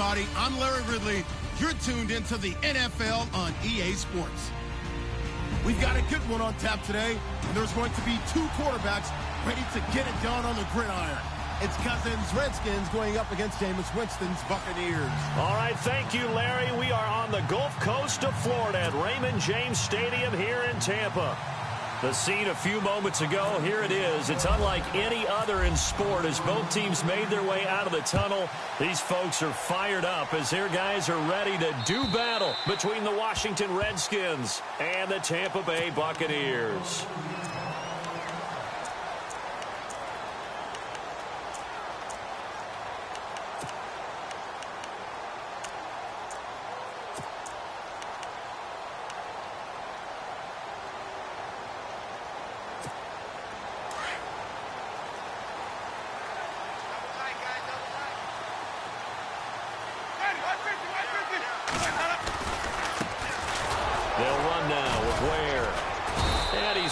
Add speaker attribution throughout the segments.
Speaker 1: everybody. I'm Larry Ridley. You're tuned into the NFL on EA Sports. We've got a good one on tap today, and there's going to be two quarterbacks ready to get it done on the gridiron. It's Cousins' Redskins going up against Jameis Winston's Buccaneers.
Speaker 2: All right, thank you, Larry. We are on the Gulf Coast of Florida at Raymond James Stadium here in Tampa. The scene a few moments ago, here it is. It's unlike any other in sport as both teams made their way out of the tunnel. These folks are fired up as their guys are ready to do battle between the Washington Redskins and the Tampa Bay Buccaneers.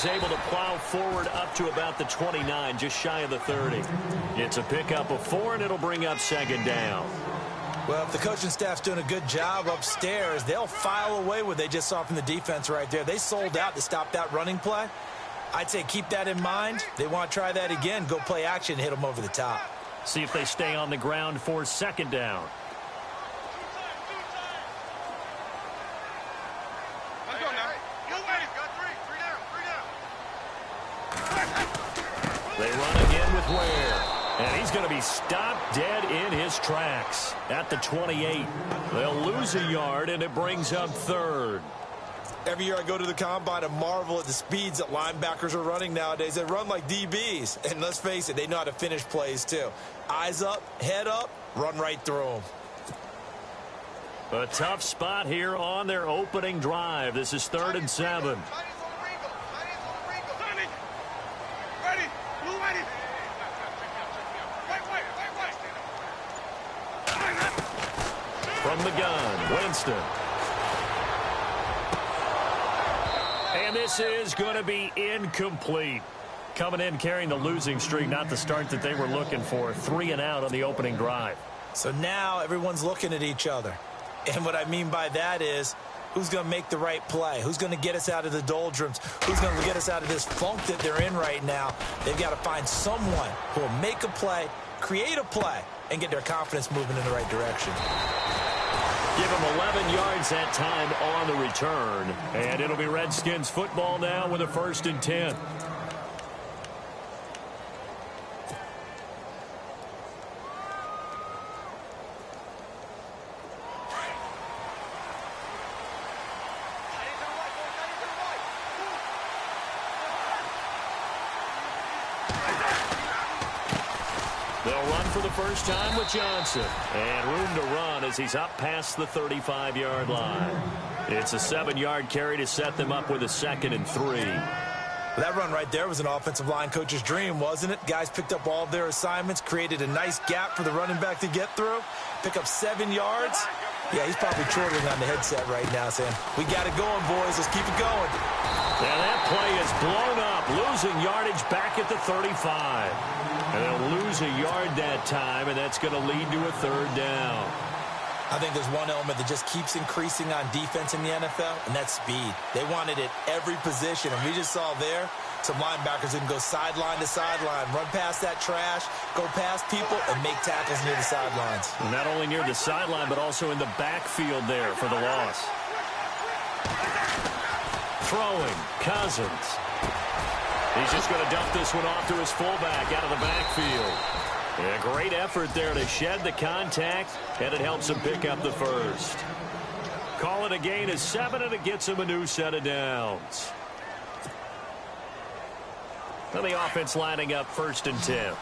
Speaker 2: Able to plow forward up to about the 29, just shy of the 30. It's a pickup of 4, and it'll bring up second down.
Speaker 3: Well, if the coaching staff's doing a good job upstairs, they'll file away what they just saw from the defense right there. They sold out to stop that running play. I'd say keep that in mind. They want to try that again. Go play action, hit them over the top.
Speaker 2: See if they stay on the ground for second down. They run again with Ware. And he's going to be stopped dead in his tracks at the 28. They'll lose a yard, and it brings up third.
Speaker 3: Every year I go to the combine and marvel at the speeds that linebackers are running nowadays. They run like DBs. And let's face it, they know how to finish plays too. Eyes up, head up, run right through them.
Speaker 2: A tough spot here on their opening drive. This is 3rd and 7. From the gun, Winston. And this is going to be incomplete. Coming in carrying the losing streak, not the start that they were looking for. 3 and out on the opening drive.
Speaker 3: So now everyone's looking at each other. And what I mean by that is, who's going to make the right play? Who's going to get us out of the doldrums? Who's going to get us out of this funk that they're in right now? They've got to find someone who will make a play, create a play, and get their confidence moving in the right direction.
Speaker 2: Give them 11 yards that time on the return. And it'll be Redskins football now with a 1st and 10. They'll run for the first time with Johnson. And room to run as he's up past the 35-yard line. It's a 7-yard carry to set them up with a 2nd and 3.
Speaker 3: Well, that run right there was an offensive line coach's dream, wasn't it? Guys picked up all of their assignments, created a nice gap for the running back to get through, pick up 7 yards. Yeah, he's probably chortling on the headset right now saying, we got it going, boys. Let's keep it going.
Speaker 2: And that play is blown up, losing yardage back at the 35. And they'll lose a yard that time, and that's going to lead to a 3rd down.
Speaker 3: I think there's one element that just keeps increasing on defense in the NFL, and that's speed. They want it at every position, and we just saw there some linebackers who can go sideline to sideline, run past that trash, go past people, and make tackles near the sidelines.
Speaker 2: Not only near the sideline, but also in the backfield there for the loss. Throwing, Cousins. He's just going to dump this one off to his fullback out of the backfield. A great effort there to shed the contact, and it helps him pick up the 1st. Call it a gain of 7, and it gets him a new set of downs. And the offense lining up 1st and 10.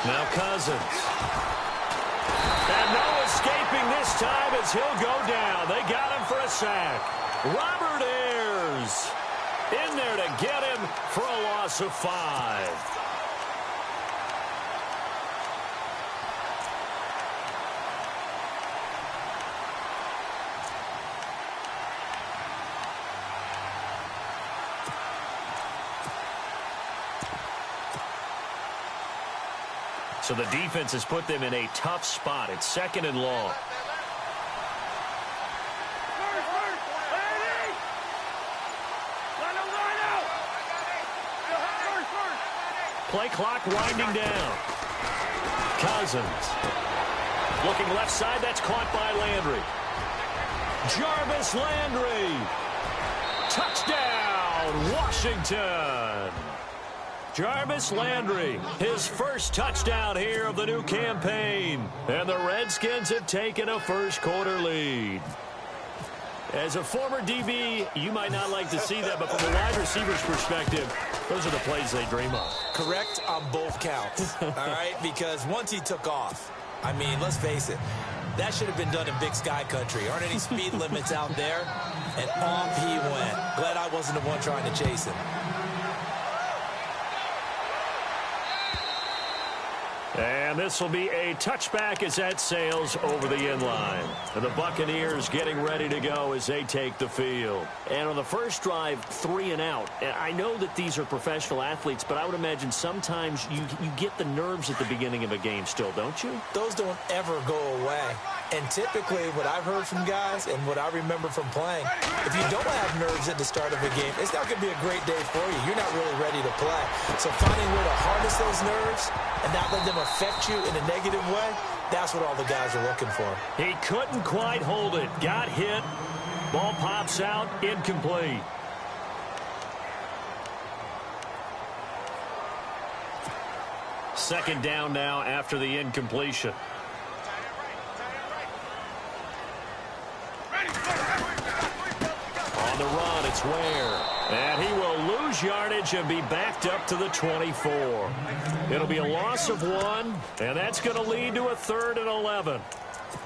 Speaker 2: Now Cousins. And no escaping this time as he'll go down. They got him for a sack. Robert Ayers in there to get him for a loss of 5. So the defense has put them in a tough spot. It's 2nd and long. Play clock winding down. Cousins. Looking left side. That's caught by Landry. Jarvis Landry. Touchdown, Washington. Jarvis Landry, his first touchdown here of the new campaign. And the Redskins have taken a first-quarter lead. As a former DB, you might not like to see that, but from a wide receiver's perspective, those are the plays they dream of.
Speaker 3: Correct on both counts, all right? Because once he took off, I mean, let's face it, that should have been done in Big Sky country. Aren't any speed limits out there? And off he went. Glad I wasn't the one trying to chase him.
Speaker 2: And this will be a touchback as that sails over the end line. And the Buccaneers getting ready to go as they take the field. And on the first drive, 3 and out. And I know that these are professional athletes, but I would imagine sometimes you get the nerves at the beginning of a game still, don't you?
Speaker 3: Those don't ever go away. And typically what I've heard from guys and what I remember from playing, if you don't have nerves at the start of a game, it's not going to be a great day for you. You're not really ready to play. So finding a way to harness those nerves and not let them affect you in a negative way, that's what all the guys are looking for.
Speaker 2: He couldn't quite hold it. Got hit. Ball pops out. Incomplete. Second down now after the incompletion. On the run, it's Ware. And he will lose yardage and be backed up to the 24. It'll be a loss of 1, and that's going to lead to a 3rd and 11.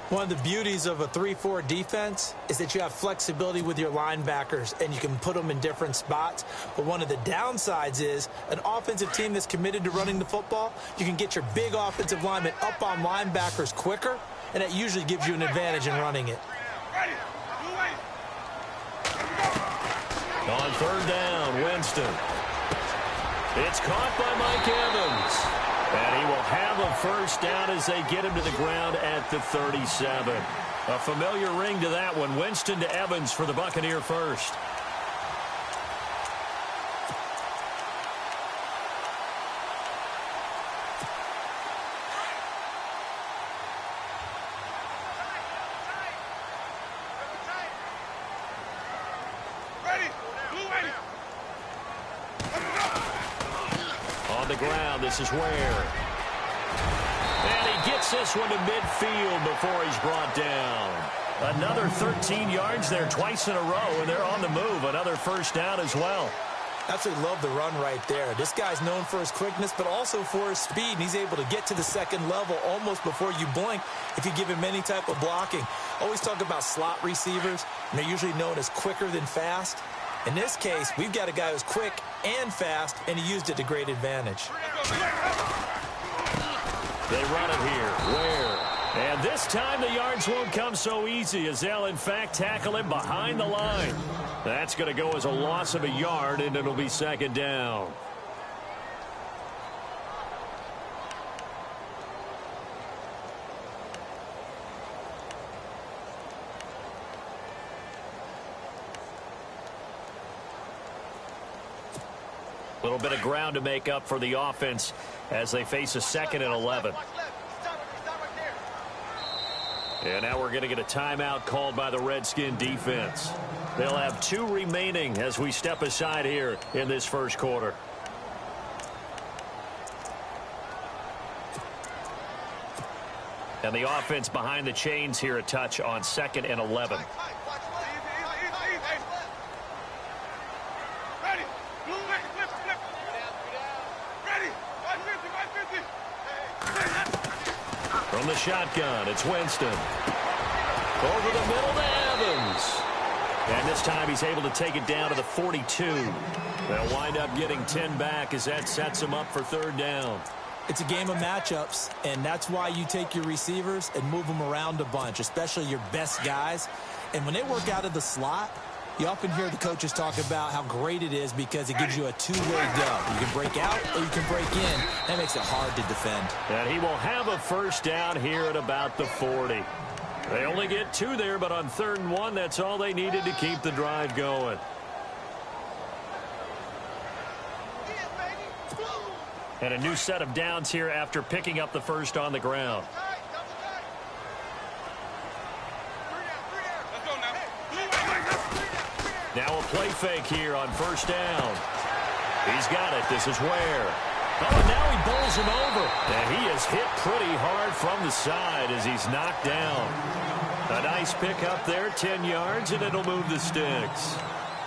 Speaker 3: One of the beauties of a 3-4 defense is that you have flexibility with your linebackers and you can put them in different spots. But one of the downsides is an offensive team that's committed to running the football, you can get your big offensive linemen up on linebackers quicker, and that usually gives you an advantage in running it.
Speaker 2: On 3rd down, Winston. It's caught by Mike Evans. And he will have a first down as they get him to the ground at the 37. A familiar ring to that one. Winston to Evans for the Buccaneer first. This is Ware. And he gets this one to midfield before he's brought down. Another 13 yards there twice in a row, and they're on the move. Another first down as well.
Speaker 3: Absolutely love the run right there. This guy's known for his quickness, but also for his speed. And he's able to get to the second level almost before you blink if you give him any type of blocking. Always talk about slot receivers, and they're usually known as quicker than fast. In this case, we've got a guy who's quick and fast, and he used it to great advantage.
Speaker 2: They run it here. Ware. And this time the yards won't come so easy as they'll, in fact, tackle him behind the line. That's going to go as a loss of a yard, and it'll be 2nd down. A little bit of ground to make up for the offense as they face a 2nd and 11. And now we're going to get a timeout called by the Redskin defense. They'll have 2 remaining as we step aside here in this first quarter. And the offense behind the chains here a touch on 2nd and 11. From the shotgun, it's Winston. Over the middle to Evans. And this time he's able to take it down to the 42. They'll wind up getting 10 back as that sets him up for 3rd down.
Speaker 3: It's a game of matchups, and that's why you take your receivers and move them around a bunch, especially your best guys. And when they work out of the slot, You often hear the coaches talk about how great it is because it gives you a two-way go. You can break out or you can break in. That makes it hard to defend.
Speaker 2: And he will have a first down here at about the 40. They only get 2 there, but on 3rd and 1, that's all they needed to keep the drive going. And a new set of downs here after picking up the first on the ground. Now a play fake here on first down. He's got it. This is Ware. Oh, and now he bowls him over. And he is hit pretty hard from the side as he's knocked down. A nice pick up there, 10 yards, and it'll move the sticks.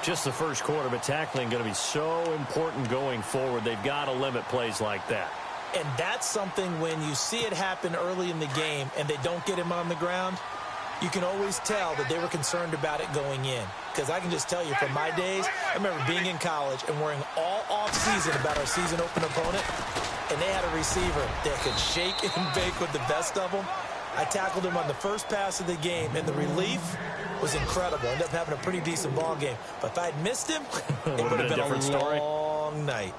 Speaker 2: Just the first quarter, but tackling going to be so important going forward. They've got to limit plays like that.
Speaker 3: And that's something when you see it happen early in the game and they don't get him on the ground, you can always tell that they were concerned about it going in. Because I can just tell you from my days, I remember being in college and worrying all off-season about our season open opponent, and they had a receiver that could shake and bake with the best of them. I tackled him on the first pass of the game, and the relief was incredible. Ended up having a pretty decent ball game. But if I had missed him, it would have been a long night.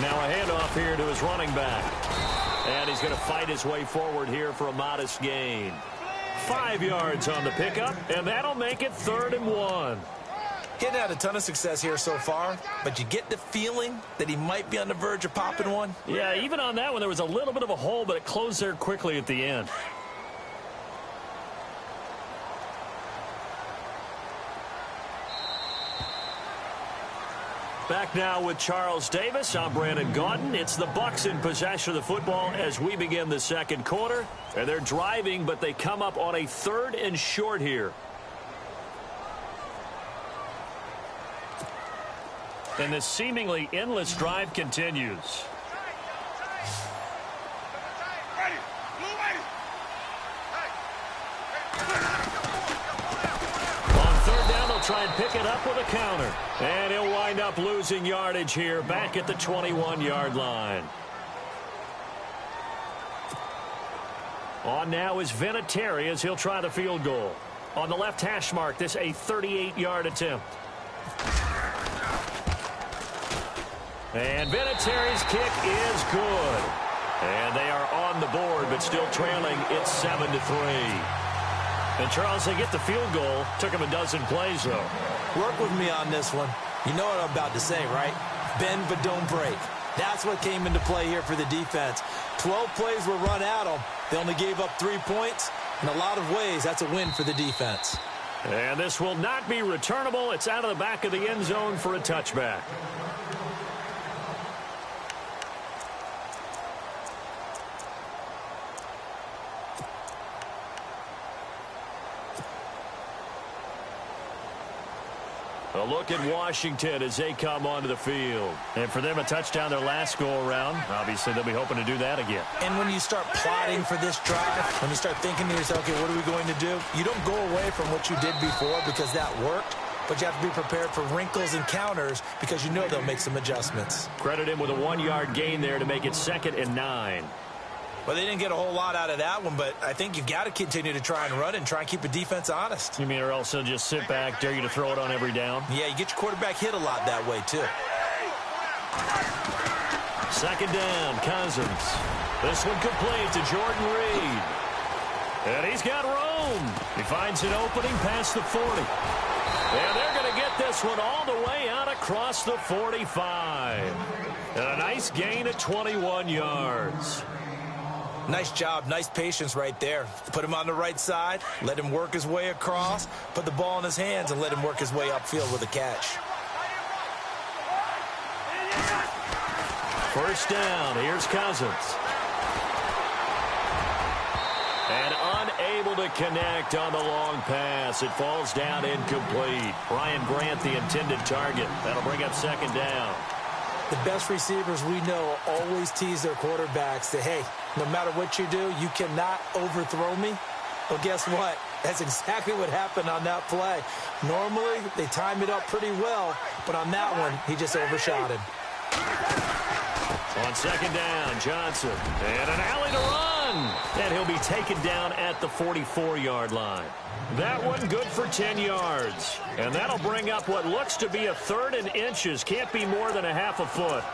Speaker 2: Now a handoff here to his running back. And he's going to fight his way forward here for a modest gain. 5 yards on the pickup, and that'll make it 3rd and 1.
Speaker 3: Getting had a ton of success here so far, but you get the feeling that he might be on the verge of popping one.
Speaker 2: Yeah, even on that one, there was a little bit of a hole, but it closed there quickly at the end. Back now with Charles Davis. I'm Brandon Gaudin. It's the Bucs in possession of the football as we begin the second quarter. And they're driving, but they come up on a 3rd and short here. And this seemingly endless drive continues. Try and pick it up with a counter. And he'll wind up losing yardage here back at the 21-yard line. On now is Vinatieri as he'll try the field goal. On the left hash mark, this a 38-yard attempt. And Vinatieri's kick is good. And they are on the board, but still trailing. It's 7-3. And, Charles, they get the field goal. Took him a dozen plays, though.
Speaker 3: Work with me on this one. You know what I'm about to say, right? Bend but don't break. That's what came into play here for the defense. 12 plays were run at them. They only gave up 3 points. In a lot of ways, that's a win for the defense.
Speaker 2: And this will not be returnable. It's out of the back of the end zone for a touchback. A look at Washington as they come onto the field. And for them, a touchdown their last go-around. Obviously, they'll be hoping to do that again.
Speaker 3: And when you start plotting for this drive, when you start thinking to yourself, okay, what are we going to do? You don't go away from what you did before because that worked. But you have to be prepared for wrinkles and counters because you know they'll make some adjustments.
Speaker 2: Credit him with a 1-yard gain there to make it 2nd and 9.
Speaker 3: Well, they didn't get a whole lot out of that one, but I think you've got to continue to try and run and try and keep the defense honest.
Speaker 2: You mean or else they'll just sit back, dare you to throw it on every down?
Speaker 3: Yeah, you get your quarterback hit a lot that way, too.
Speaker 2: 2nd down, Cousins. This one complete to Jordan Reed. And he's got room. He finds an opening past the 40. And they're going to get this one all the way out across the 45. And a nice gain of 21 yards.
Speaker 3: Nice job, nice patience right there. Put him on the right side, let him work his way across, put the ball in his hands, and let him work his way upfield with a catch.
Speaker 2: 1st down, here's Cousins. And unable to connect on the long pass. It falls down incomplete. Brian Grant, the intended target. That'll bring up 2nd down.
Speaker 3: The best receivers we know always tease their quarterbacks that, hey, no matter what you do, you cannot overthrow me. Well, guess what? That's exactly what happened on that play. Normally, they time it up pretty well, but on that one, he just overshot him.
Speaker 2: On second down, Johnson. And an alley to run. And he'll be taken down at the 44-yard line. That one good for 10 yards. And that'll bring up what looks to be a 3rd and inches. Can't be more than a half a foot.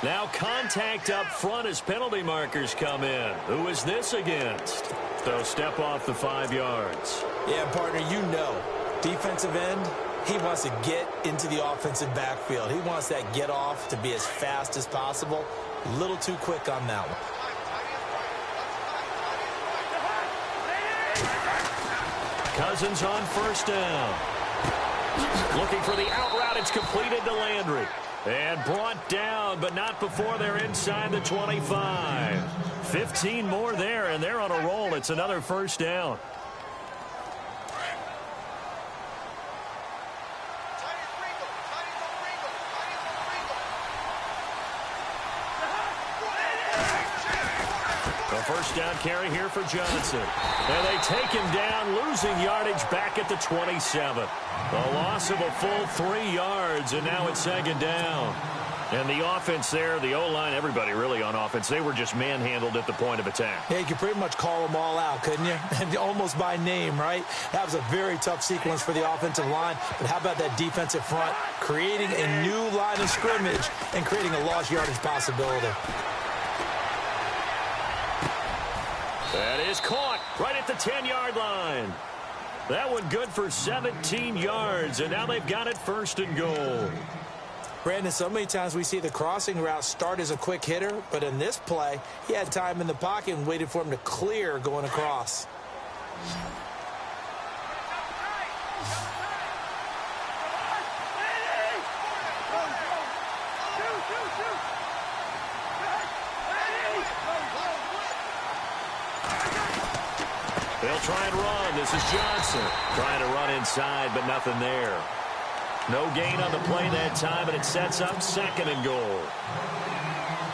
Speaker 2: Now contact up front as penalty markers come in. Who is this against? They'll step off the 5 yards.
Speaker 3: Yeah, partner, you know, defensive end, he wants to get into the offensive backfield. He wants that get off to be as fast as possible. A little too quick on that one.
Speaker 2: Cousins on first down. Looking for the out route. It's completed to Landry. And brought down, but not before they're inside the 25. 15 more there, and they're on a roll. It's another first down. A first down carry here for Johnson. And they take him down, losing yardage back at the 27. A loss of a full 3 yards, and now it's second down. And the offense there, the O-line, everybody really on offense, they were just manhandled at the point of attack.
Speaker 3: Yeah, you could pretty much call them all out, couldn't you? Almost by name, right? That was a very tough sequence for the offensive line. But how about that defensive front, creating a new line of scrimmage and creating a lost yardage possibility.
Speaker 2: That is caught right at the 10-yard line. That one good for 17 yards, and now they've got it first and goal.
Speaker 3: Brandon, so many times we see the crossing route start as a quick hitter, but in this play, he had time in the pocket and waited for him to clear going across.
Speaker 2: They'll try and run. This is Johnson trying to run inside, but nothing there. No gain on the play that time, and it sets up second and goal.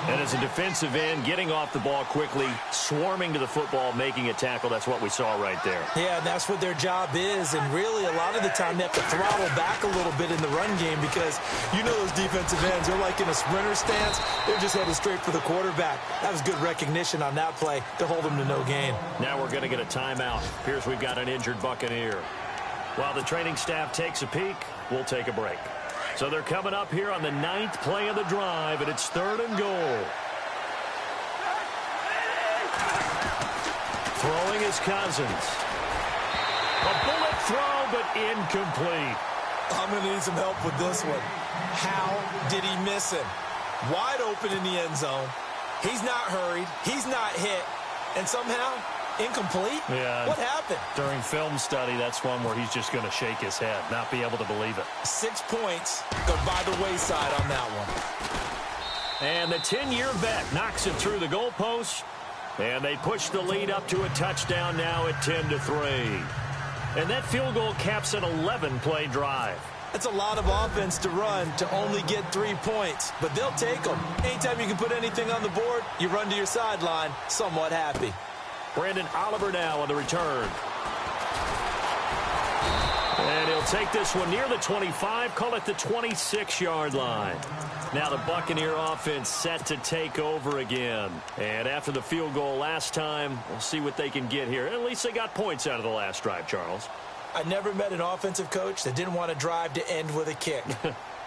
Speaker 2: And as a defensive end, getting off the ball quickly, swarming to the football, making a tackle, that's what we saw right there.
Speaker 3: Yeah, that's what their job is, and really a lot of the time they have to throttle back a little bit in the run game because you know those defensive ends, they're like in a sprinter stance. They're just headed straight for the quarterback. That was good recognition on that play to hold them to no gain.
Speaker 2: Now we're going to get a timeout. Here's we've got an injured Buccaneer. While the training staff takes a peek, we'll take a break. So they're coming up here on the 9th play of the drive, and it's 3rd and goal. Throwing is Cousins. A bullet throw, but incomplete.
Speaker 3: I'm going to need some help with this one. How did he miss him? Wide open in the end zone. He's not hurried. He's not hit. And somehow, incomplete?
Speaker 2: Yeah.
Speaker 3: What happened?
Speaker 2: During film study, that's one where he's just going to shake his head, not be able to believe it.
Speaker 3: 6 points go by the wayside on that one.
Speaker 2: And the 10-year vet knocks it through the goalpost. And they push the lead up to a touchdown now at 10-3. And that field goal caps an 11-play drive.
Speaker 3: That's a lot of offense to run to only get 3 points, but they'll take them. Anytime you can put anything on the board, you run to your sideline, somewhat happy.
Speaker 2: Brandon Oliver now on the return. And he'll take this one near the 25, call it the 26-yard line. Now the Buccaneer offense set to take over again. And after the field goal last time, we'll see what they can get here. At least they got points out of the last drive, Charles.
Speaker 3: I never met an offensive coach that didn't want to drive to end with a kick.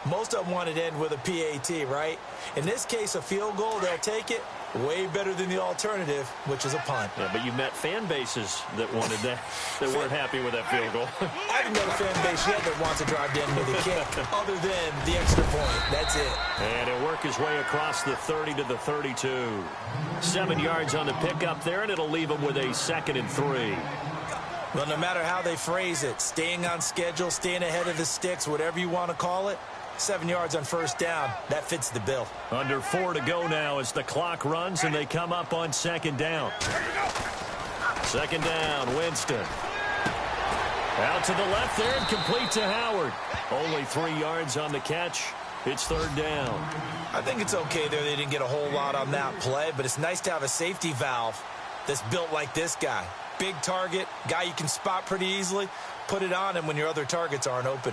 Speaker 3: Most of them wanted to end with a PAT, right? In this case, a field goal, they'll take it. Way better than the alternative, which is a punt.
Speaker 2: Yeah, but you met fan bases that wanted that, that weren't happy with that field goal.
Speaker 3: I haven't met a fan base yet that wants to drive to end with a kick, other than the extra point. That's it.
Speaker 2: And he'll work his way across the 30 to the 32. 7 yards on the pickup there, and it'll leave him with a 2nd and 3.
Speaker 3: Well, no matter how they phrase it, staying on schedule, staying ahead of the sticks, whatever you want to call it, 7 yards on first down, that fits the bill.
Speaker 2: Under 4 to go now as the clock runs and they come up on second down. Second down, Winston. Out to the left there and complete to Howard. Only 3 yards on the catch. It's third down.
Speaker 3: I think it's okay there. They didn't get a whole lot on that play, but it's nice to have a safety valve that's built like this guy. Big target, guy you can spot pretty easily. Put it on him when your other targets aren't open.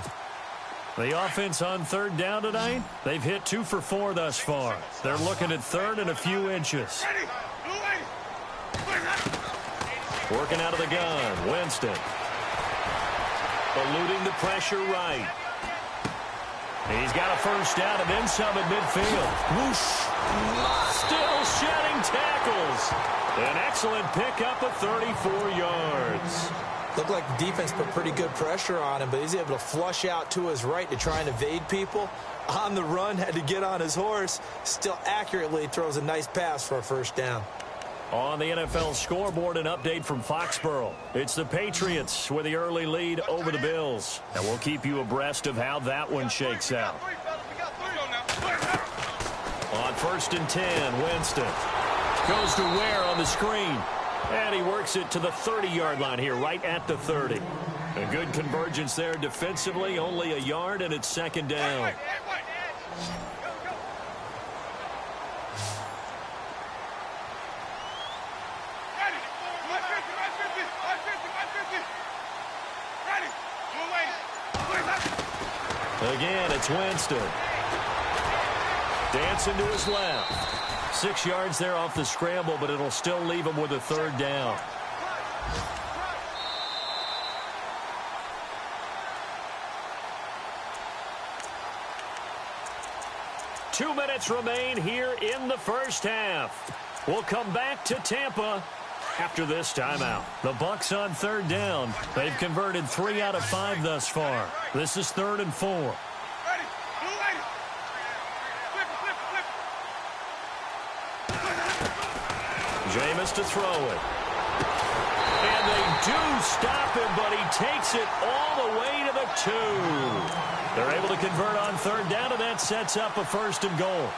Speaker 2: The offense on third down tonight, they've hit 2 for 4 thus far. They're looking at third and a few inches. Working out of the gun, Winston. Eluding the pressure right. He's got a first down and then some at midfield. Whoosh. Still shedding tackles. An excellent pickup of 34 yards.
Speaker 3: Looked like the defense put pretty good pressure on him, but he's able to flush out to his right to try and evade people. On the run, had to get on his horse. Still accurately throws a nice pass for a first down.
Speaker 2: On the NFL scoreboard, an update from Foxborough. It's the Patriots with the early lead over the Bills. And we'll keep you abreast of how that one shakes out. On first and 10, Winston goes to Ware on the screen. And he works it to the 30-yard line here, right at the 30. A good convergence there defensively, only a yard, and it's second down. Again, it's Winston. Dancing to his left. 6 yards there off the scramble, but it'll still leave him with a third down. Two minutes remain here in the first half. We'll come back to Tampa after this timeout. The Bucs on third down. They've converted 3 out of 5 thus far. This is 3rd and 4. Jameis to throw it. And they do stop him, but he takes it all the way to the 2. They're able to convert on third down, and that sets up a first and goal.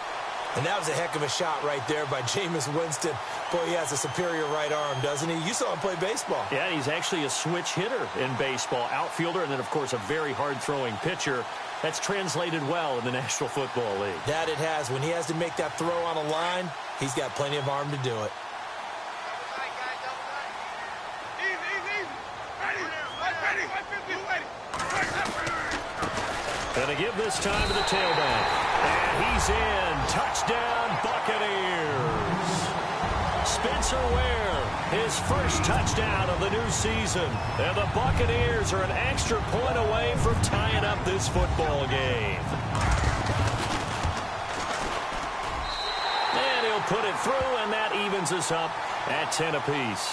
Speaker 3: And that was a heck of a shot right there by Jameis Winston. Boy, he has a superior right arm, doesn't he? You saw him play baseball.
Speaker 2: Yeah, he's actually a switch hitter in baseball. Outfielder, and then, of course, a very hard-throwing pitcher. That's translated well in the National Football League.
Speaker 3: That it has. When he has to make that throw on a line, he's got plenty of arm to do it.
Speaker 2: Going to give this time to the tailback. And he's in. Touchdown, Buccaneers. Spencer Ware, his first touchdown of the new season. And the Buccaneers are an extra point away from tying up this football game. And he'll put it through, and that evens us up at 10 apiece.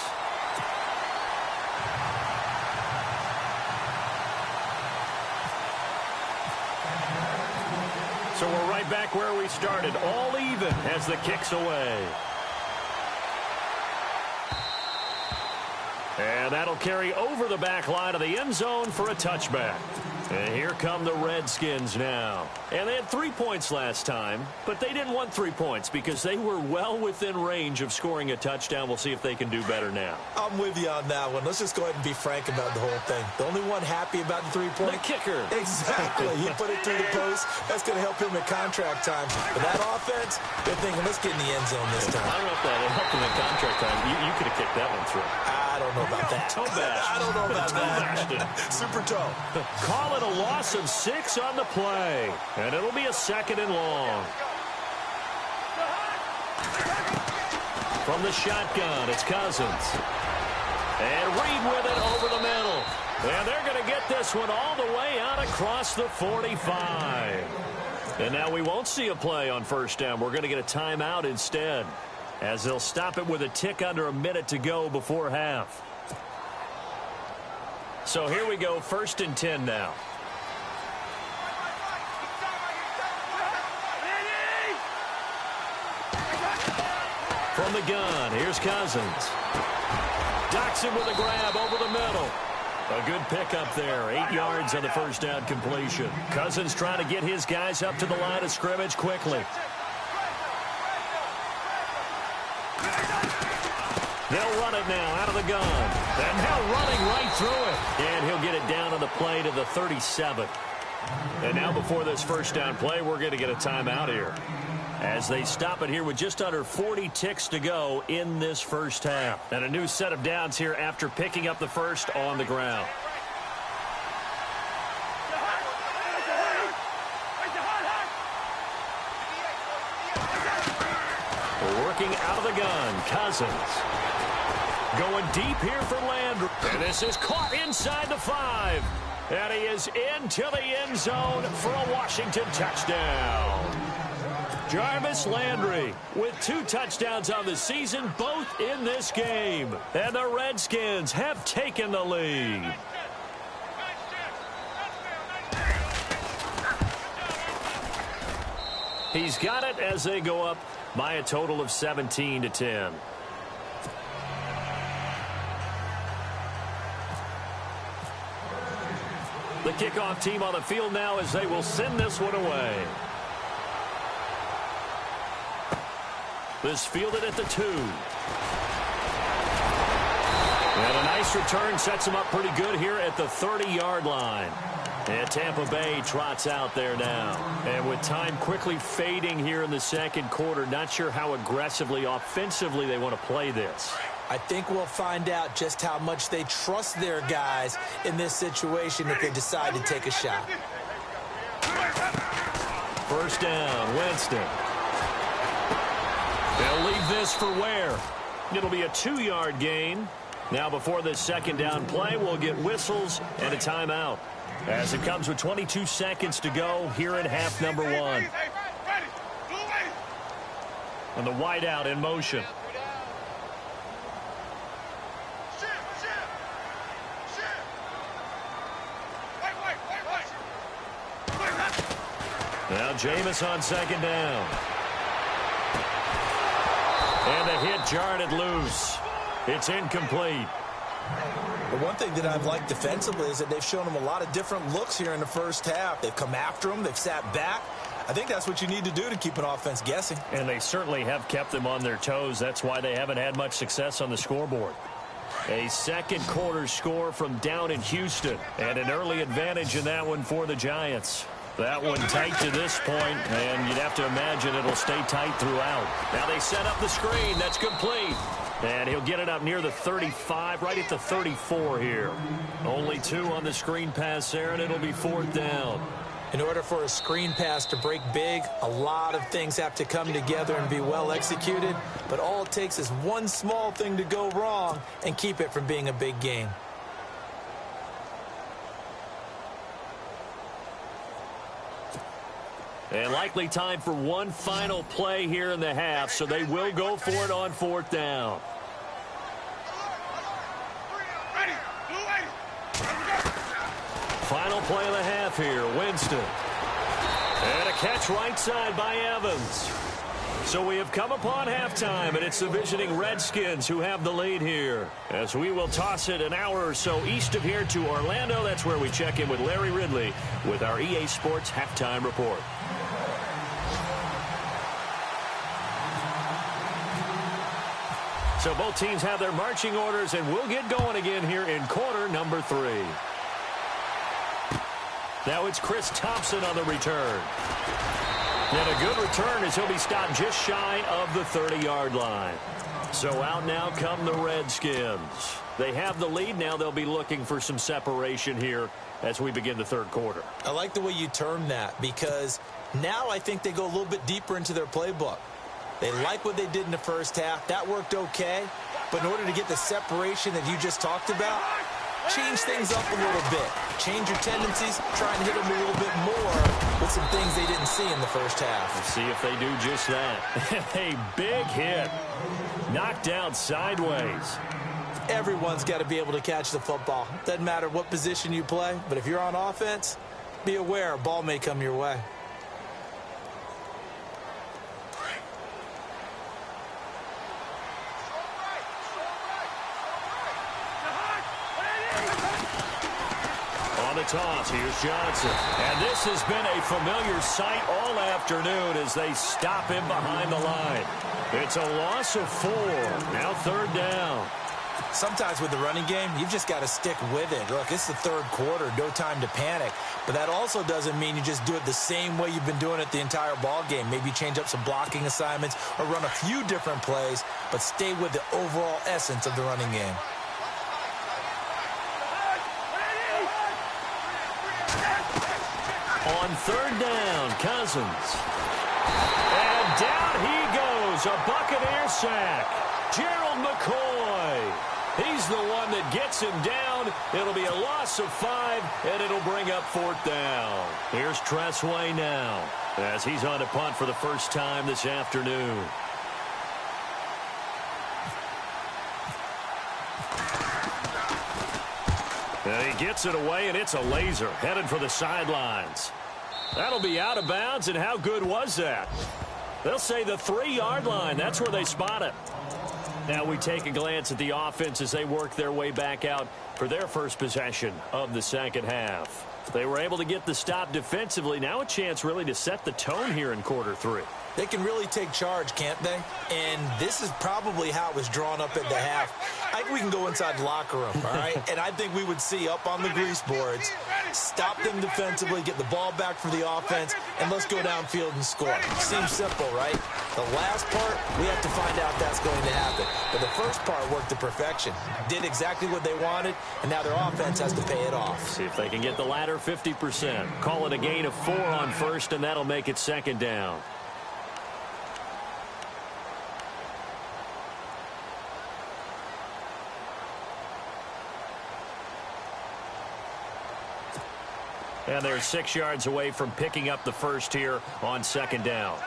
Speaker 2: So we're right back where we started, all even as the kick's away. And that'll carry over the back line of the end zone for a touchback. And here come the Redskins now. And they had 3 points last time, but they didn't want 3 points because they were well within range of scoring a touchdown. We'll see if they can do better now.
Speaker 3: I'm with you on that one. Let's just go ahead and be frank about the whole thing. The only one happy about the 3-point?
Speaker 2: The kicker.
Speaker 3: Exactly. He put it through the post. That's going to help him at contract time. But that offense, they're thinking, let's get in the end zone this time.
Speaker 2: I don't know if that helped him at contract time. You could have kicked that one through.
Speaker 3: I don't know about that.
Speaker 2: Toe bash.
Speaker 3: I don't know about that. Super toe.
Speaker 2: Call it a loss of 6 on the play. And it'll be a 2nd and long. From the shotgun, it's Cousins. And Reed with it over the middle. And they're going to get this one all the way out across the 45. And now we won't see a play on first down. We're going to get a timeout instead, as they'll stop it with a tick under a minute to go before half. So here we go, 1st and 10 now. From the gun, here's Cousins. Docks him with a grab over the middle. A good pickup there. 8 yards on the first down completion. Cousins trying to get his guys up to the line of scrimmage quickly. They'll run it now out of the gun. And now running right through it. And he'll get it down on the play to the 37. And now before this first down play, we're going to get a timeout here, as they stop it here with just under 40 ticks to go in this first half. And a new set of downs here after picking up the first on the ground. Working out of the gun, Cousins. Going deep here for Landry. And this is caught inside the 5. And he is into the end zone for a Washington touchdown. Jarvis Landry with 2 touchdowns on the season, both in this game. And the Redskins have taken the lead. He's got it as they go up by a total of 17-10. The kickoff team on the field now as they will send this one away. This fielded at the 2. And a nice return sets him up pretty good here at the 30-yard line. And Tampa Bay trots out there now. And with time quickly fading here in the second quarter, not sure how aggressively, offensively they want to play this.
Speaker 3: I think we'll find out just how much they trust their guys in this situation if they decide to take a shot.
Speaker 2: First down, Winston. They'll leave this for Ware. It'll be a 2-yard gain. Now before this second down play, we'll get whistles and a timeout, as it comes with 22 seconds to go here in half number 1. And the wideout in motion. Now Jameis on second down. And the hit jarred it loose. It's incomplete.
Speaker 3: The one thing that I've liked defensively is that they've shown them a lot of different looks here in the first half. They've come after them. They've sat back. I think that's what you need to do to keep an offense guessing.
Speaker 2: And they certainly have kept them on their toes. That's why they haven't had much success on the scoreboard. A second quarter score from down in Houston. And an early advantage in that one for the Giants. That one tight to this point, and you'd have to imagine it'll stay tight throughout. Now they set up the screen. That's complete. And he'll get it up near the 35, right at the 34 here. Only 2 on the screen pass there, and it'll be 4th down.
Speaker 3: In order for a screen pass to break big, a lot of things have to come together and be well executed. But all it takes is one small thing to go wrong and keep it from being a big game.
Speaker 2: And likely time for one final play here in the half, so they will go for it on 4th down. Final play of the half here, Winston. And a catch right side by Evans. So we have come upon halftime, and it's the visiting Redskins who have the lead here. As we will toss it an hour or so east of here to Orlando. That's where we check in with Larry Ridley with our EA Sports Halftime Report. So both teams have their marching orders, and we'll get going again here in quarter number 3. Now it's Chris Thompson on the return. And a good return as he'll be stopped just shy of the 30-yard line. So out now come the Redskins. They have the lead. Now they'll be looking for some separation here as we begin the third quarter.
Speaker 3: I like the way you term that, because now I think they go a little bit deeper into their playbook. They like what they did in the first half. That worked okay. But in order to get the separation that you just talked about, change things up a little bit. Change your tendencies. Try and hit them a little bit more with some things they didn't see in the first half.
Speaker 2: Let's see if they do just that. A big hit. Knocked down sideways.
Speaker 3: Everyone's got to be able to catch the football. Doesn't matter what position you play, but if you're on offense, be aware a ball may come your way.
Speaker 2: the toss. Here's Johnson. And this has been a familiar sight all afternoon as they stop him behind the line. It's a loss of 4. Now 3rd down.
Speaker 3: Sometimes with the running game, you've just got to stick with it. Look, it's the 3rd quarter, no time to panic. But that also doesn't mean you just do it the same way you've been doing it the entire ball game. Maybe change up some blocking assignments or run a few different plays, but stay with the overall essence of the running game.
Speaker 2: On 3rd down, Cousins. And down he goes, a Buccaneer sack. Gerald McCoy. He's the one that gets him down. It'll be a loss of 5, and it'll bring up 4th down. Here's Tressway now as he's on to punt for the first time this afternoon. And he gets it away, and it's a laser headed for the sidelines. That'll be out of bounds, and how good was that? They'll say the 3-yard line. That's where they spot it. Now we take a glance at the offense as they work their way back out for their first possession of the second half. They were able to get the stop defensively. Now a chance really to set the tone here in quarter 3.
Speaker 3: They can really take charge, can't they? And this is probably how it was drawn up at the half. I think we can go inside the locker room, all right? And I think we would see up on the grease boards, stop them defensively, get the ball back for the offense, and let's go downfield and score. Seems simple, right? The last part, we have to find out if that's going to happen. But the first part worked to perfection. Did exactly what they wanted, and now their offense has to pay it off.
Speaker 2: See if they can get the latter 50%. Call it a gain of 4 on 1st, and that'll make it 2nd down. And they're 6 yards away from picking up the first here on 2nd down.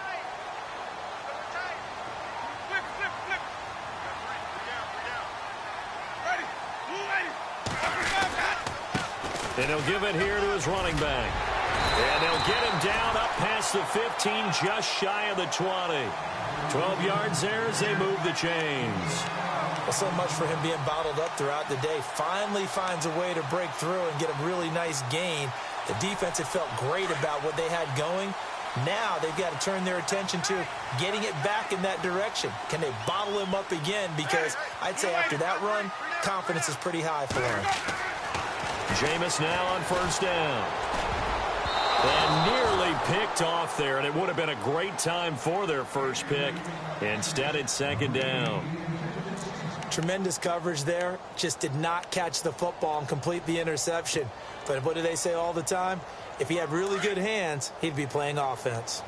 Speaker 2: And he'll give it here to his running back. And they'll get him down up past the 15, just shy of the 20. 12 yards there as they move the chains.
Speaker 3: Well, so much for him being bottled up throughout the day. Finally finds a way to break through and get a really nice gain. The defense had felt great about what they had going. Now they've got to turn their attention to getting it back in that direction. Can they bottle him up again? Because I'd say after that run, confidence is pretty high for him.
Speaker 2: Jameis now on 1st down. And nearly picked off there, and it would have been a great time for their first pick. Instead, it's 2nd down.
Speaker 3: Tremendous coverage there. Just did not catch the football and complete the interception. But what do they say all the time? If he had really good hands, he'd be playing offense.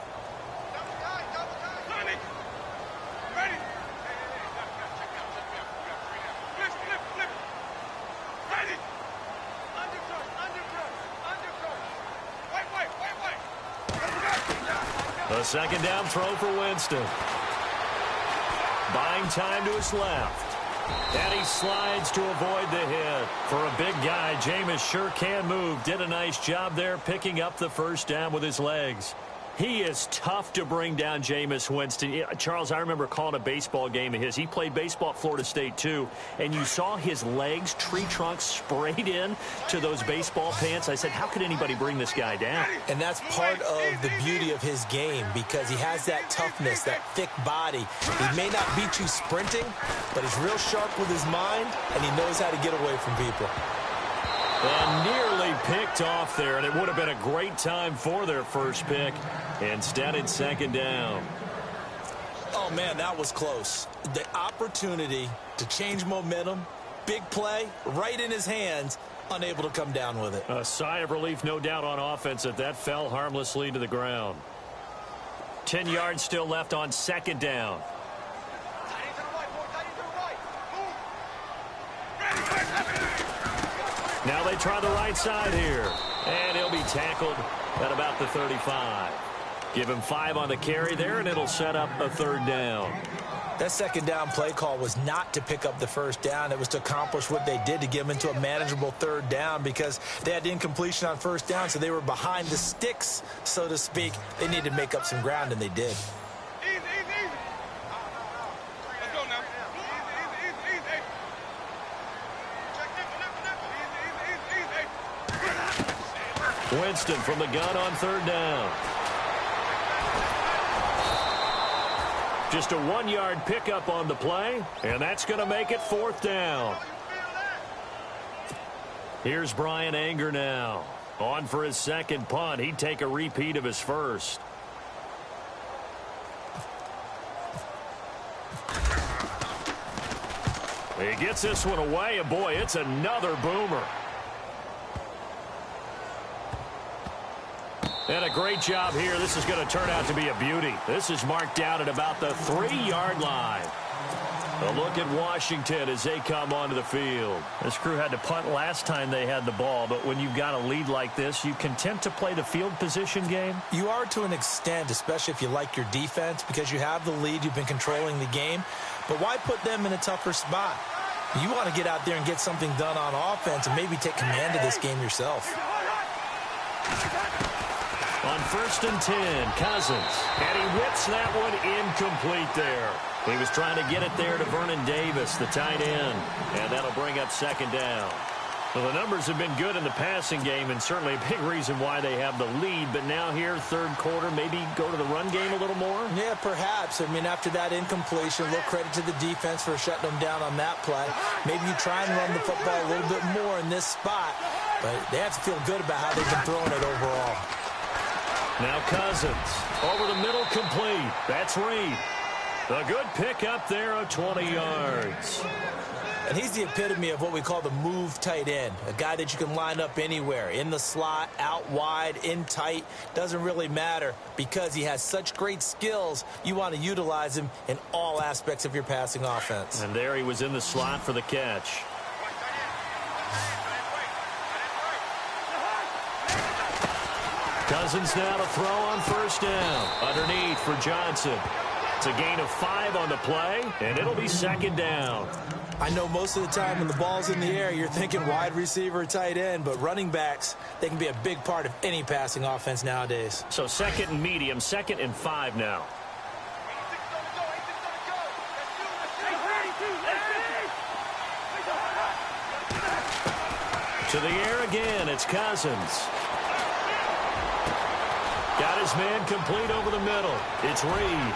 Speaker 2: A 2nd down throw for Winston. Buying time to his left. And he slides to avoid the hit. For a big guy, Jameis sure can move. Did a nice job there picking up the first down with his legs. He is tough to bring down, Jameis Winston. Charles, I remember calling a baseball game of his. He played baseball at Florida State, too. And you saw his legs, tree trunks sprayed in to those baseball pants. I said, how could anybody bring this guy down?
Speaker 3: And that's part of the beauty of his game because he has that toughness, that thick body. He may not beat you sprinting, but he's real sharp with his mind, and he knows how to get away from people.
Speaker 2: And nearly picked off there, and it would have been a great time for their first pick. Instead, it's 2nd down.
Speaker 3: Oh, man, that was close. The opportunity to change momentum, big play, right in his hands, unable to come down with it.
Speaker 2: A sigh of relief, no doubt, on offense that that fell harmlessly to the ground. 10 yards still left on 2nd down. Now they try the right side here. And he'll be tackled at about the 35. Give him 5 on the carry there, and it'll set up a 3rd down.
Speaker 3: That 2nd down play call was not to pick up the first down. It was to accomplish what they did to get them into a manageable 3rd down because they had incompletion on 1st down, so they were behind the sticks, so to speak. They needed to make up some ground, and they did.
Speaker 2: Winston from the gun on third down. Just a 1-yard pickup on the play, and that's going to make it fourth down. Here's Brian Anger now. On for his second punt. He'd take a repeat of his first. He gets this one away, and boy, it's another boomer. And a great job here. This is going to turn out to be a beauty. This is marked down at about the 3-yard line. A look at Washington as they come onto the field.
Speaker 4: This crew had to punt last time they had the ball, but when you've got a lead like this, you content to play the field position game?
Speaker 3: You are to an extent, especially if you like your defense, because you have the lead, you've been controlling the game. But why put them in a tougher spot? You want to get out there and get something done on offense and maybe take command of this game yourself.
Speaker 2: On 1st and 10, Cousins. And he whips that one incomplete there. He was trying to get it there to Vernon Davis, the tight end. And that'll bring up second down. Well, the numbers have been good in the passing game, and certainly a big reason why they have the lead. But now here, third quarter, maybe go to the run game a little more?
Speaker 3: Yeah, perhaps. I mean, after that incompletion, a little credit to the defense for shutting them down on that play. Maybe you try and run the football a little bit more in this spot. But they have to feel good about how they've been throwing it overall.
Speaker 2: Now Cousins, over the middle, complete. That's Reed. A good pickup there of 20 yards.
Speaker 3: And he's the epitome of what we call the move tight end, a guy that you can line up anywhere, in the slot, out wide, in tight, doesn't really matter because he has such great skills. You want to utilize him in all aspects of your passing offense.
Speaker 2: And there he was in the slot for the catch. Cousins now to throw on first down. Underneath for Johnson. It's a gain of 5 on the play, and it'll be second down.
Speaker 3: I know most of the time when the ball's in the air, you're thinking wide receiver, tight end, but running backs, they can be a big part of any passing offense nowadays.
Speaker 2: So second and medium, 2nd and 5 now. To the air again, it's Cousins. Got his man complete over the middle. It's Reed.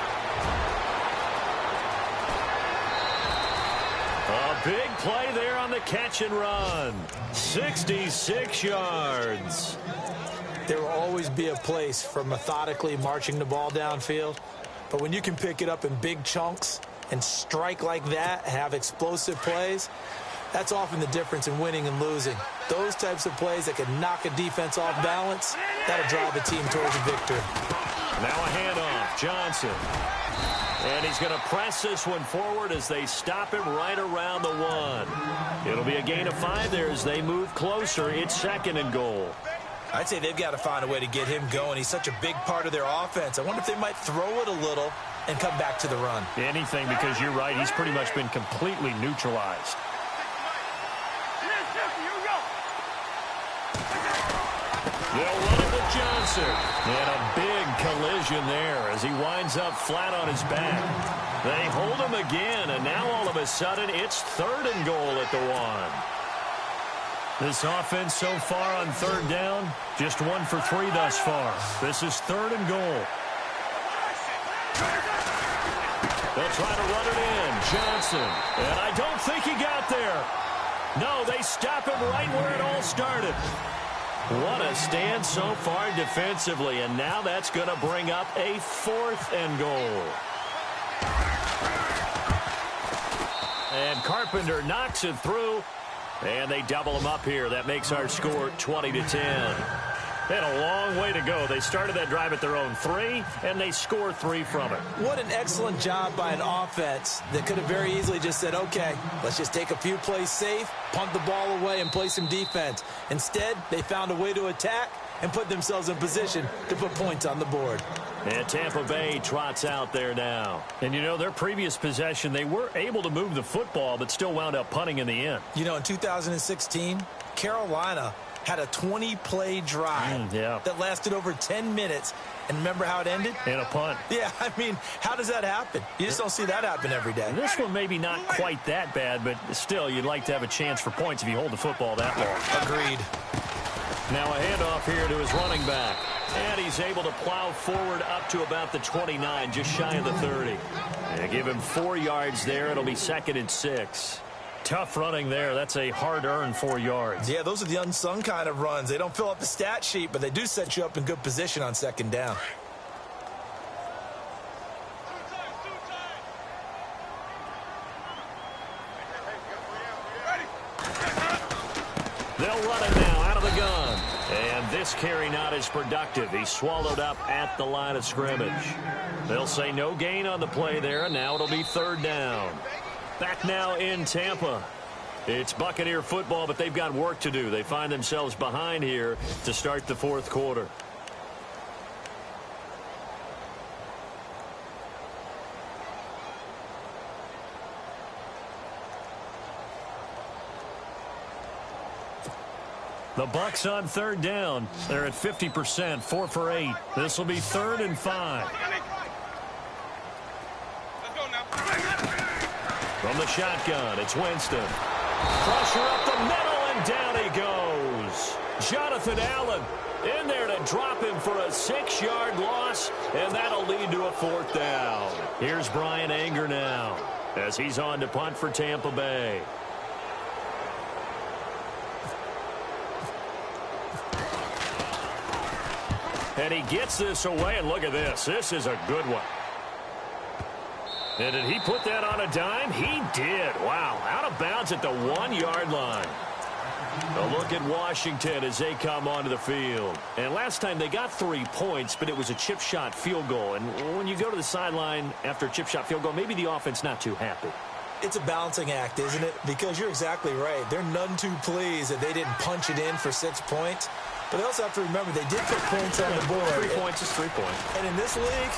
Speaker 2: A big play there on the catch and run. 66 yards.
Speaker 3: There will always be a place for methodically marching the ball downfield. But when you can pick it up in big chunks and strike like that, have explosive plays, that's often the difference in winning and losing. Those types of plays that can knock a defense off balance, that'll drive a team towards a victory.
Speaker 2: Now a handoff, Johnson. And he's going to press this one forward as they stop him right around the 1. It'll be a gain of 5 there as they move closer. It's 2nd and goal.
Speaker 3: I'd say they've got to find a way to get him going. He's such a big part of their offense. I wonder if they might throw it a little and come back to the run.
Speaker 4: Anything, because you're right, he's pretty much been completely neutralized.
Speaker 2: They'll run it with Johnson. And a big collision there as he winds up flat on his back. They hold him again, and now all of a sudden it's 3rd and goal at the 1.
Speaker 4: This offense so far on 3rd down, just 1 for 3 thus far. This is 3rd and goal.
Speaker 2: They'll try to run it in. Johnson. And I don't think he got there. No, they stop him right where it all started. What a stand so far defensively, and now that's going to bring up a 4th and goal. And Carpenter knocks it through, and they double him up here. That makes our score 20-10. They had a long way to go. They started that drive at their own 3, and they score 3 from it.
Speaker 3: What an excellent job by an offense that could have very easily just said, okay, let's just take a few plays safe, punt the ball away, and play some defense. Instead, they found a way to attack and put themselves in position to put points on the board.
Speaker 2: And Tampa Bay trots out there now.
Speaker 4: And, you know, their previous possession, they were able to move the football, but still wound up punting in the end.
Speaker 3: You know, in 2016, Carolina had a 20-play drive that lasted over 10 minutes. And remember how it ended?
Speaker 4: In a punt.
Speaker 3: Yeah, I mean, how does that happen? You just don't see that happen every day.
Speaker 4: This one maybe not quite that bad, but still, you'd like to have a chance for points if you hold the football that long.
Speaker 3: Agreed.
Speaker 2: Now a handoff here to his running back. And he's able to plow forward up to about the 29, just shy of the 30. And give him 4 yards there. It'll be 2nd and 6. Tough running there. That's a hard-earned 4 yards.
Speaker 3: Yeah, those are the unsung kind of runs. They don't fill up the stat sheet, but they do set you up in good position on 2nd down.
Speaker 2: They'll run it now out of the gun. And this carry not as productive. He's swallowed up at the line of scrimmage. They'll say no gain on the play there, and now it'll be 3rd down. Back now in Tampa. It's Buccaneer football, but they've got work to do. They find themselves behind here to start the 4th quarter. The Bucs on 3rd down. They're at 50%, 4 for 8. This will be 3rd and 5. From the shotgun, it's Winston. Pressure up the middle, and down he goes. Jonathan Allen in there to drop him for a 6-yard loss, and that'll lead to a 4th down. Here's Brian Anger now as he's on to punt for Tampa Bay. And he gets this away, and look at this. This is a good one. And did he put that on a dime? He did. Wow, out of bounds at the 1-yard line. A look at Washington as they come onto the field. And last time they got 3 points, but it was a chip shot field goal. And when you go to the sideline after a chip shot field goal, maybe the offense not too happy.
Speaker 3: It's a balancing act, isn't it? Because you're exactly right. They're none too pleased that they didn't punch it in for 6 points. But they also have to remember they did put points on the board.
Speaker 2: 3 points is 3 points.
Speaker 3: And in this league,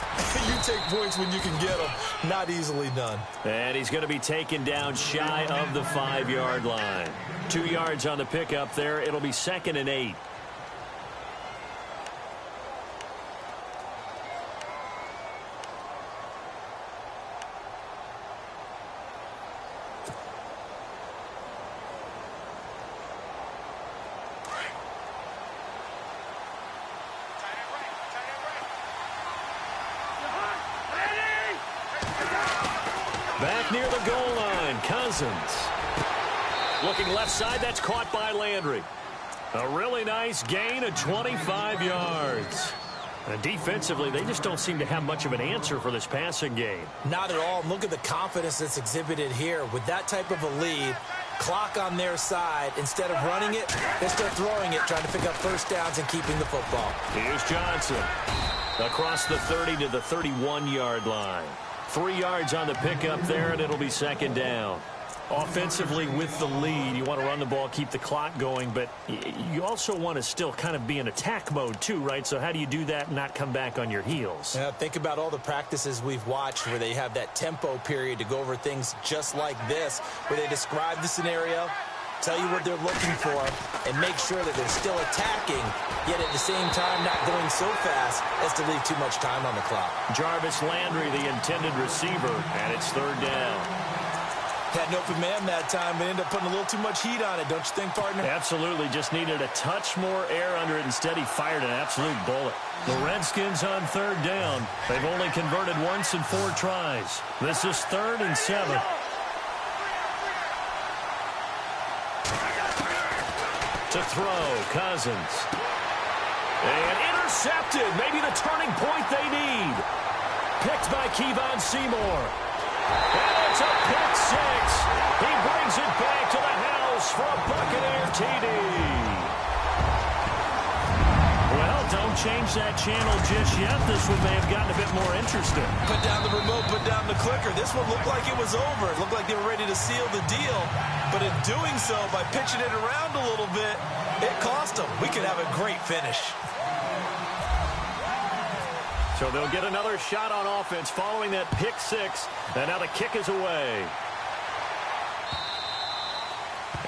Speaker 3: you take points when you can get them. Not easily done.
Speaker 2: And he's going to be taken down shy of the 5-yard line. 2 yards on the pickup there. It'll be 2nd and 8. Back near the goal line, Cousins. Looking left side, that's caught by Landry. A really nice gain of 25 yards. And defensively, they just don't seem to have much of an answer for this passing game.
Speaker 3: Not at all. Look at the confidence that's exhibited here. With that type of a lead, clock on their side, instead of running it, they start throwing it, trying to pick up 1st downs and keeping the football.
Speaker 2: Here's Johnson. Across the 30 to the 31-yard line. 3 yards on the pickup there, and it'll be 2nd down. Offensively with the lead, you want to run the ball, keep the clock going, but you also want to still kind of be in attack mode too, right? So how do you do that and not come back on your heels?
Speaker 3: Yeah, think about all the practices we've watched where they have that tempo period to go over things just like this, where they describe the scenario, tell you what they're looking for, and make sure that they're still attacking, yet at the same time not going so fast as to leave too much time on the clock.
Speaker 2: Jarvis Landry, the intended receiver, and it's 3rd down.
Speaker 3: Had an open man that time, but ended up putting a little too much heat on it, don't you think, partner?
Speaker 2: Absolutely. Just needed a touch more air under it. Instead, he fired an absolute bullet. The Redskins on 3rd down. They've only converted once in 4 tries. This is 3rd and 7. To throw, Cousins. And intercepted. Maybe the turning point they need. Picked by Kevon Seymour. And it's a pick 6. He brings it back to the house for a Buccaneer TD. Well, don't change that channel just yet. This one may have gotten a bit more interesting.
Speaker 3: Put down the remote, put down the clicker. This one looked like it was over. It looked like they were ready to seal the deal. But in doing so, by pitching it around a little bit, it cost them. We could have a great finish.
Speaker 2: So they'll get another shot on offense following that pick 6. And now the kick is away.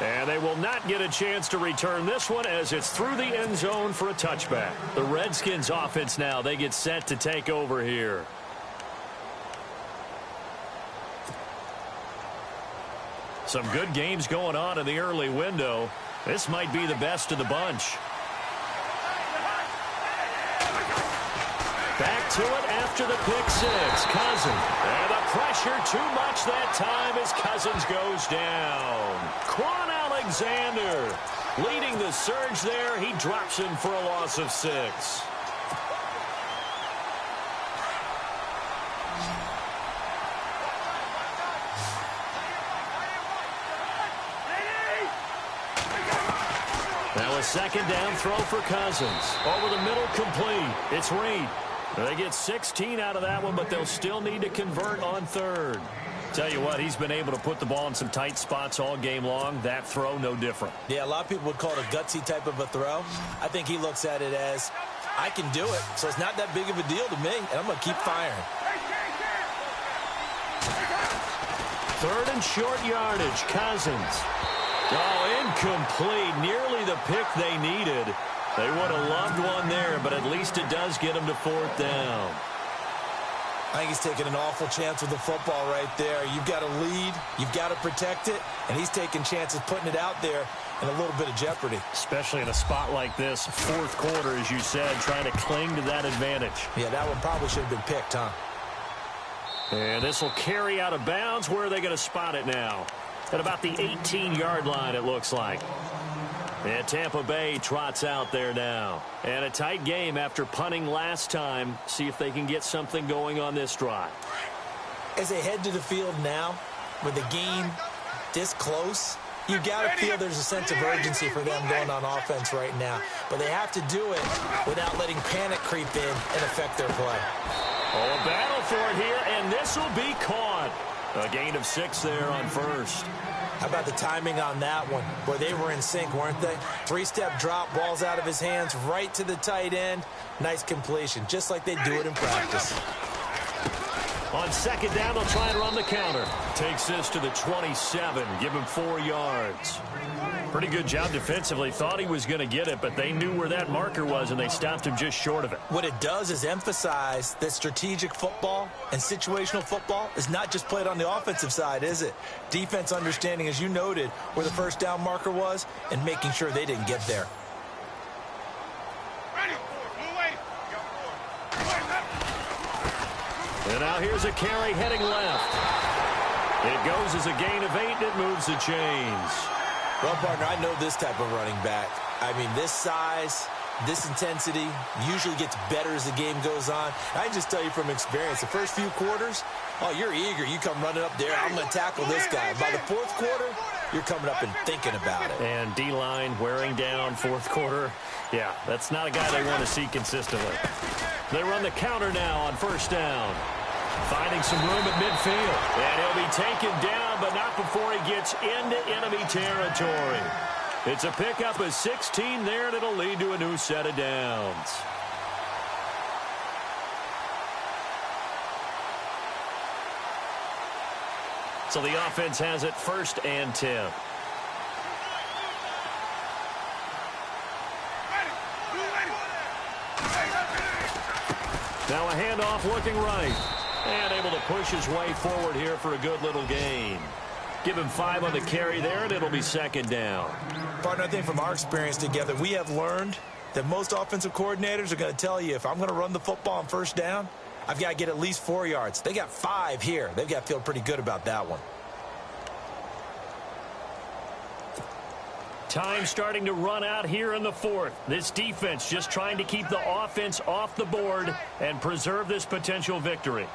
Speaker 2: And they will not get a chance to return this one as it's through the end zone for a touchback. The Redskins offense now, they get set to take over here. Some good games going on in the early window. This might be the best of the bunch. to it after the pick six. Cousins. And the pressure too much that time as Cousins goes down. Quan Alexander leading the surge there. He drops him for a loss of 6. Now a second down throw for Cousins. Over the middle, complete. It's Reed. They get 16 out of that one, but they'll still need to convert on third. Tell you what, he's been able to put the ball in some tight spots all game long. That throw, no different.
Speaker 3: Yeah, a lot of people would call it a gutsy type of a throw. I think he looks at it as, I can do it, so it's not that big of a deal to me, and I'm going to keep firing.
Speaker 2: Third and short yardage, Cousins. Oh, incomplete. Nearly the pick they needed. They would have loved one there, but at least it does get them to fourth down.
Speaker 3: I think he's taking an awful chance with the football right there. You've got to lead, you've got to protect it, and he's taking chances putting it out there in a little bit of jeopardy.
Speaker 2: Especially in a spot like this, fourth quarter, as you said, trying to cling to that advantage.
Speaker 3: Yeah, that one probably should have been picked, huh?
Speaker 2: And this will carry out of bounds. Where are they going to spot it now? At about the 18-yard line, it looks like. And Tampa Bay trots out there now. And a tight game after punting last time. See if they can get something going on this drive.
Speaker 3: As they head to the field now, with the game this close, you've got to feel there's a sense of urgency for them going on offense right now. But they have to do it without letting panic creep in and affect their play.
Speaker 2: Oh, a battle for it here, and this will be caught. A gain of 6 there on first.
Speaker 3: How about the timing on that one? Boy, they were in sync, weren't they? 3-step drop, balls out of his hands, right to the tight end. Nice completion, just like they do it in practice.
Speaker 2: On second down, they'll try and run the counter. Takes this to the 27, give him 4 yards. Pretty good job defensively. Thought he was going to get it, but they knew where that marker was, and they stopped him just short of it.
Speaker 3: What it does is emphasize that strategic football and situational football is not just played on the offensive side, is it? Defense understanding, as you noted, where the first down marker was and making sure they didn't get there.
Speaker 2: And now here's a carry heading left. It goes as a gain of 8, and it moves the chains.
Speaker 3: Well, partner, I know this type of running back. I mean, this size, this intensity usually gets better as the game goes on. I can just tell you from experience, the first few quarters, oh, you're eager. You come running up there, I'm going to tackle this guy. By the fourth quarter, you're coming up and thinking about it.
Speaker 2: And D-line wearing down fourth quarter. Yeah, that's not a guy they want to see consistently. They run the counter now on first down. Finding some room at midfield. And he'll be taken down, but not before he gets into enemy territory. It's a pickup of 16 there, and it'll lead to a new set of downs. So the offense has it 1st and 10. Now a handoff looking right. And able to push his way forward here for a good little gain. Give him 5 on the carry there, and it'll be second down.
Speaker 3: Partner, I think from our experience together, we have learned that most offensive coordinators are going to tell you, if I'm going to run the football on first down, I've got to get at least 4 yards. They got 5 here. They've got to feel pretty good about that one.
Speaker 2: Time starting to run out here in the 4th. This defense just trying to keep the offense off the board and preserve this potential victory.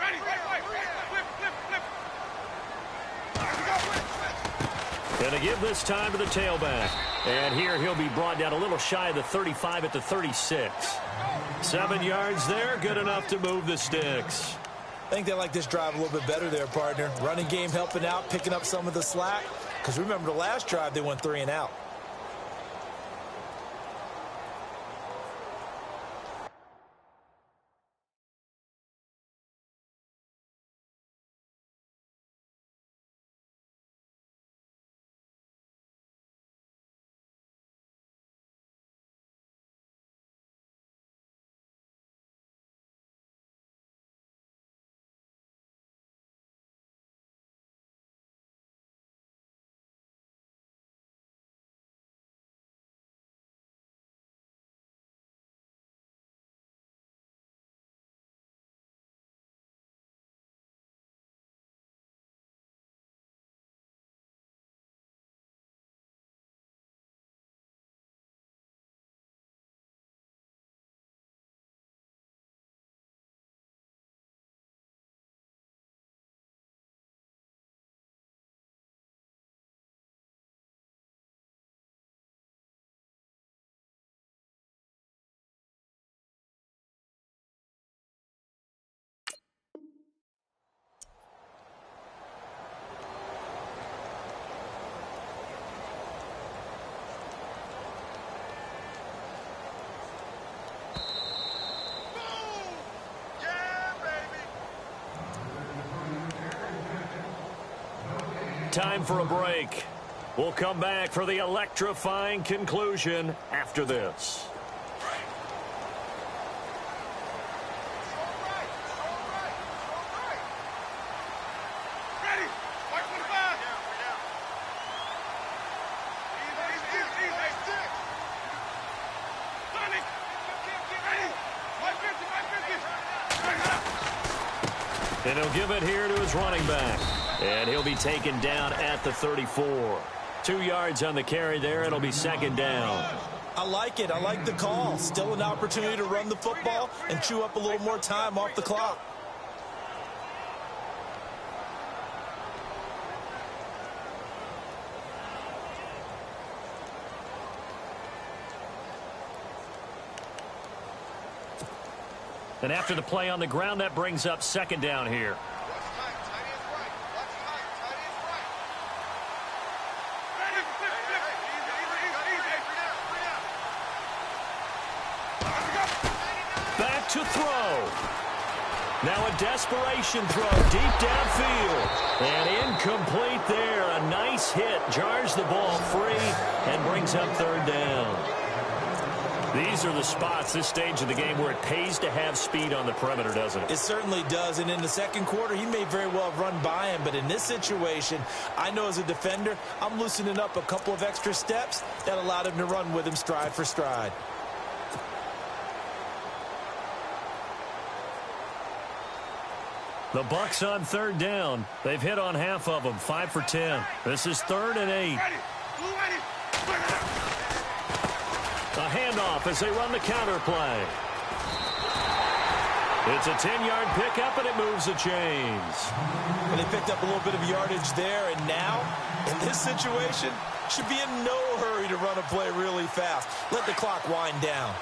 Speaker 2: Going to give this time to the tailback. And here he'll be brought down a little shy of the 35 at the 36. 7 yards there, good enough to move the sticks.
Speaker 3: I think they like this drive a little bit better there, partner. Running game helping out, picking up some of the slack. Because remember the last drive, they went 3 and out.
Speaker 2: Time for a break. We'll come back for the electrifying conclusion after this. And he'll give it here to his running back. And he'll be taken down at the 34. 2 yards on the carry there. It'll be second down.
Speaker 3: I like it. I like the call. Still an opportunity to run the football and chew up a little more time off the clock.
Speaker 2: And after the play on the ground, that brings up second down here. Back to throw. Now a desperation throw deep downfield. And incomplete there. A nice hit. Jars the ball free and brings up third down. These are the spots, this stage of the game, where it pays to have speed on the perimeter, doesn't it?
Speaker 3: It certainly does. And in the second quarter, he may very well have run by him. But in this situation, I know as a defender, I'm loosening up a couple of extra steps that allowed him to run with him stride for stride.
Speaker 2: The Bucs on third down. They've hit on half of them, 5 for 10. This is 3rd and 8. A handoff as they run the counter play. It's a 10-yard pickup, and it moves the chains.
Speaker 3: And they picked up a little bit of yardage there, and now, in this situation, should be in no hurry to run a play really fast. Let the clock wind down.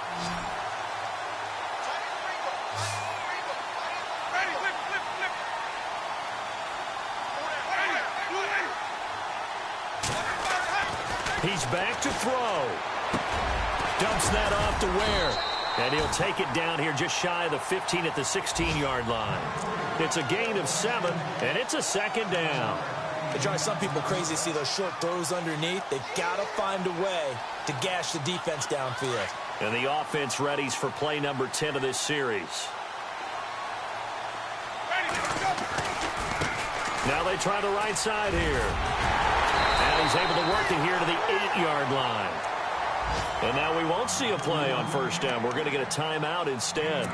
Speaker 2: He's back to throw. Dumps that off to Ware. And he'll take it down here just shy of the 15 at the 16-yard line. It's a gain of 7, and it's a second down.
Speaker 3: It drives some people crazy to see those short throws underneath. They've got to find a way to gash the defense downfield.
Speaker 2: And the offense readies for play number 10 of this series. Now they try the right side here. And he's able to work it here to the 8-yard line. And now we won't see a play on first down. We're going to get a timeout instead,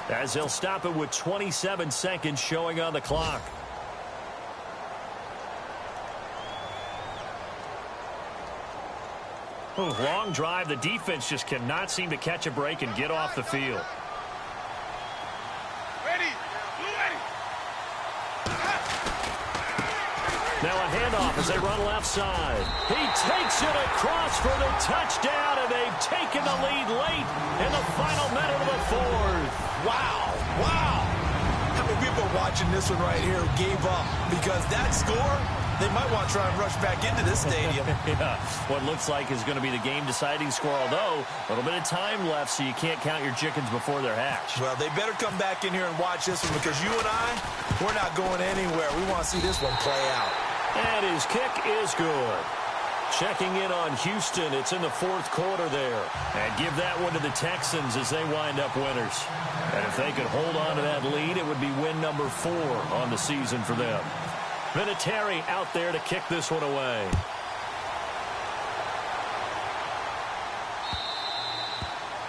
Speaker 2: as they'll stop it with 27 seconds showing on the clock. Oh, long drive. The defense just cannot seem to catch a break and get off the field. Now a handoff as they run left side. He takes it across for the touchdown, and they've taken the lead late in the final minute of the 4th.
Speaker 3: Wow. Wow. How many people are watching this one right here who gave up? Because that score, they might want to try and rush back into this stadium.
Speaker 2: Yeah, what looks like is going to be the game-deciding score, although a little bit of time left, so you can't count your chickens before they're hatched.
Speaker 3: Well, they better come back in here and watch this one, because you and I, we're not going anywhere. We want to see this one play out.
Speaker 2: And his kick is good. Checking in on Houston. It's in the 4th quarter there. And give that one to the Texans as they wind up winners. And if they could hold on to that lead, it would be win number 4 on the season for them. Vinatieri out there to kick this one away.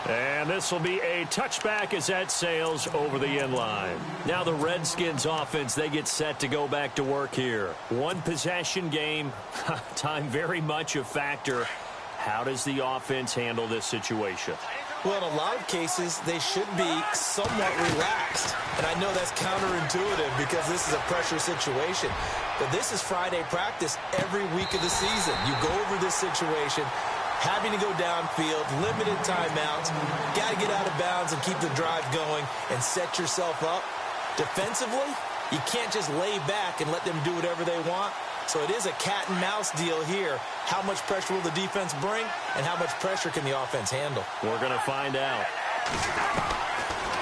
Speaker 2: And this will be a touchback as that sails over the end line. Now the Redskins offense, they get set to go back to work here. One possession game, time very much a factor. How does the offense handle this situation?
Speaker 3: Well, in a lot of cases, they should be somewhat relaxed. And I know that's counterintuitive because this is a pressure situation. But this is Friday practice every week of the season. You go over this situation, having to go downfield, limited timeouts, got to get out of bounds and keep the drive going and set yourself up. Defensively, you can't just lay back and let them do whatever they want. So it is a cat and mouse deal here. How much pressure will the defense bring, and how much pressure can the offense handle?
Speaker 2: We're going to find out.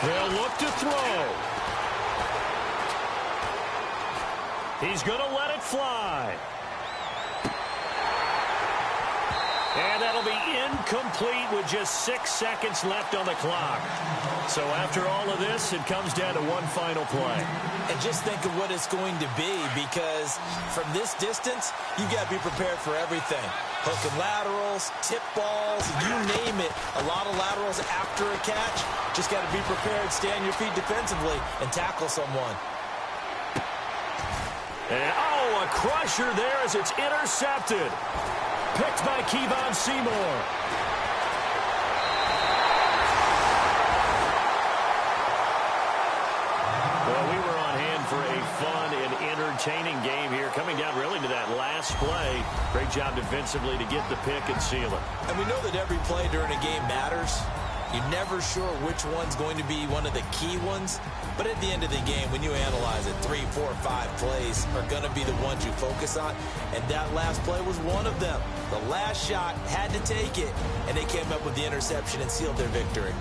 Speaker 2: They'll look to throw. He's going to let it fly. And that'll be incomplete with just 6 seconds left on the clock. So after all of this, it comes down to one final play.
Speaker 3: And just think of what it's going to be, because from this distance, you've got to be prepared for everything. Hook and laterals, tip balls, you name it. A lot of laterals after a catch. Just got to be prepared, stay on your feet defensively, and tackle someone.
Speaker 2: And, oh, a crusher there as it's intercepted. Picked by Kevon Seymour. Well, we were on hand for a fun and entertaining game here, coming down really to that last play. Great job defensively to get the pick and seal it.
Speaker 3: And we know that every play during a game matters. You're never sure which one's going to be one of the key ones. But at the end of the game, when you analyze it, 3, 4, 5 plays are going to be the ones you focus on. And that last play was one of them. The last shot had to take it, and they came up with the interception and sealed their victory.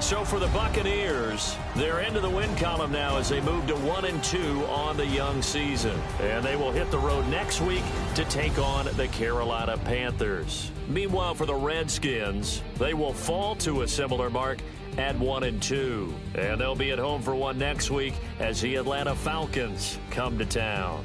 Speaker 2: So for the Buccaneers, they're into the win column now as they move to 1-2 on the young season. And they will hit the road next week to take on the Carolina Panthers. Meanwhile, for the Redskins, they will fall to a similar mark at 1-2. And they'll be at home for one next week as the Atlanta Falcons come to town.